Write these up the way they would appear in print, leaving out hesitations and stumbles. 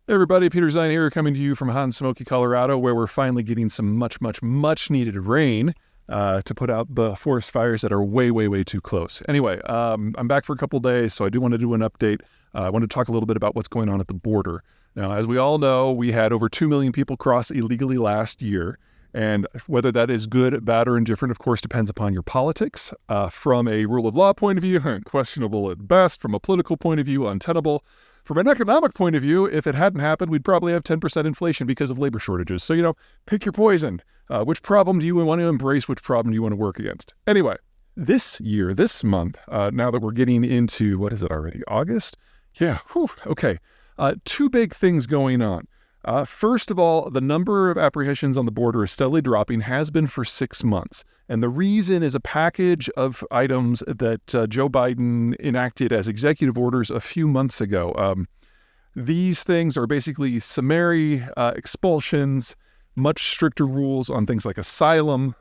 Hey everybody, Peter Zeihan here, coming to you from hot and smoky Colorado, where we're finally getting some much needed rain to put out the forest fires that are way too close. Anyway, I'm back for a couple days, so I do want to do an update. I want to talk a little bit about what's going on at the border. Now, as we all know, we had over 2 million people cross illegally last year. And whether that is good, bad, or indifferent, of course, depends upon your politics. From a rule of law point of view, questionable at best. From a political point of view, untenable. From an economic point of view, if it hadn't happened, we'd probably have 10% inflation because of labor shortages. So, pick your poison. Which problem do you want to embrace? Which problem do you want to work against? Anyway, this month, now that we're getting into, what is it already, August? Yeah, okay. Two big things going on. First of all, the number of apprehensions on the border is steadily dropping, has been for 6 months. And the reason is a package of items that Joe Biden enacted as executive orders a few months ago. These things are basically summary expulsions, much stricter rules on things like asylum.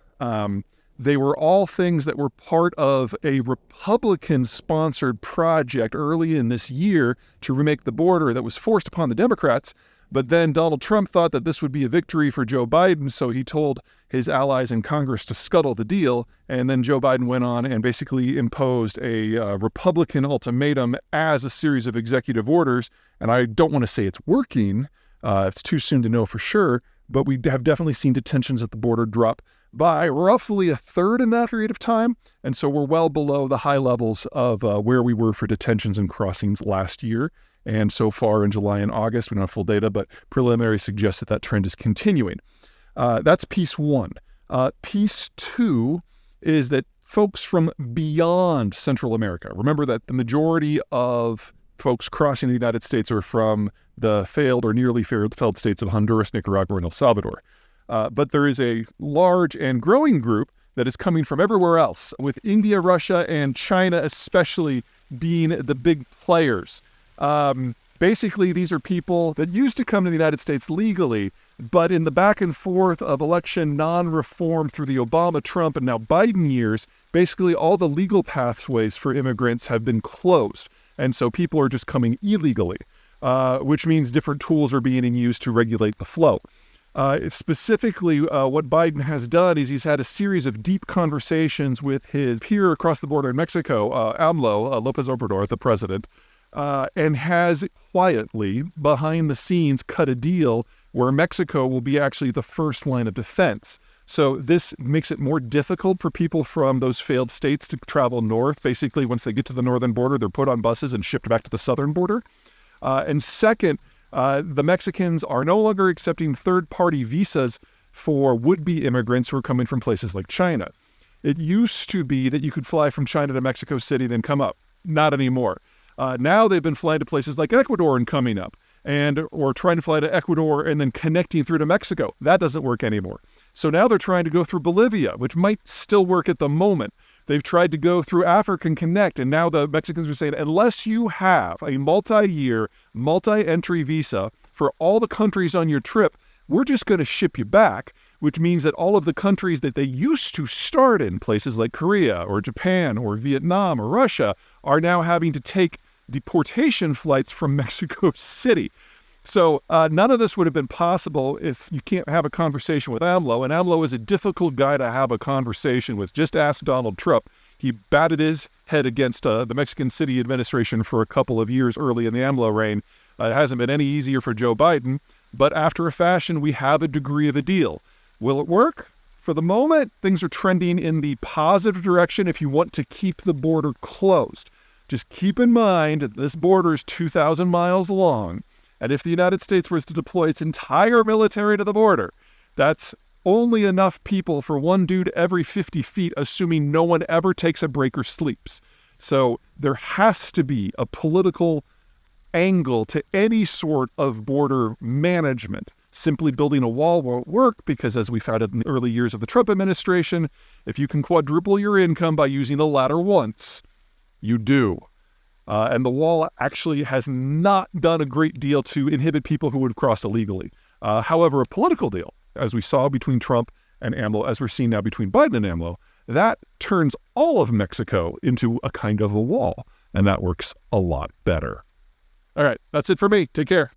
They were all things that were part of a Republican-sponsored project early in this year to remake the border that was forced upon the Democrats. But then Donald Trump thought that this would be a victory for Joe Biden, so he told his allies in Congress to scuttle the deal. And then Joe Biden went on and basically imposed a Republican ultimatum as a series of executive orders. And I don't want to say it's working. It's too soon to know for sure. But we have definitely seen detentions at the border drop by roughly a third in that period of time. And so we're well below the high levels of where we were for detentions and crossings last year. And so far in July and August, we don't have full data, but preliminary suggests that trend is continuing. That's piece one. Piece two is that folks from beyond Central America, remember that the majority of folks crossing the United States are from the failed or nearly failed states of Honduras, Nicaragua, and El Salvador. But there is a large and growing group that is coming from everywhere else, with India, Russia, and China especially being the big players. Basically, these are people that used to come to the United States legally, but in the back and forth of election non-reform through the Obama, Trump, and now Biden years, basically all the legal pathways for immigrants have been closed. And so people are just coming illegally, which means different tools are being used to regulate the flow. Specifically, what Biden has done is he's had a series of deep conversations with his peer across the border in Mexico, AMLO, Lopez Obrador, the president, and has quietly, behind the scenes, cut a deal where Mexico will be actually the first line of defense. So this makes it more difficult for people from those failed states to travel north. Basically, once they get to the northern border, they're put on buses and shipped back to the southern border. And second, the Mexicans are no longer accepting third-party visas for would-be immigrants who are coming from places like China. It used to be that you could fly from China to Mexico City, then come up. Not anymore. Now they've been flying to places like Ecuador and coming up, or trying to fly to Ecuador and then connecting through to Mexico. That doesn't work anymore. So now they're trying to go through Bolivia, which might still work at the moment. They've tried to go through Africa and connect, and now the Mexicans are saying, unless you have a multi-year, multi-entry visa for all the countries on your trip, we're just going to ship you back, which means that all of the countries that they used to start in, places like Korea or Japan or Vietnam or Russia, are now having to take deportation flights from Mexico City. So none of this would have been possible if you can't have a conversation with AMLO. And AMLO is a difficult guy to have a conversation with. Just ask Donald Trump. He batted his head against the Mexican City administration for a couple of years early in the AMLO reign. It hasn't been any easier for Joe Biden. But after a fashion, we have a degree of a deal. Will it work? For the moment, things are trending in the positive direction if you want to keep the border closed. Just keep in mind that this border is 2,000 miles long. And if the United States was to deploy its entire military to the border, that's only enough people for one dude every 50 feet, assuming no one ever takes a break or sleeps. So there has to be a political angle to any sort of border management. Simply building a wall won't work because, as we found in the early years of the Trump administration, if you can quadruple your income by using the ladder once, you do. And the wall actually has not done a great deal to inhibit people who would have crossed illegally. However, a political deal, as we saw between Trump and AMLO, as we're seeing now between Biden and AMLO, that turns all of Mexico into a kind of a wall. And that works a lot better. All right, that's it for me. Take care.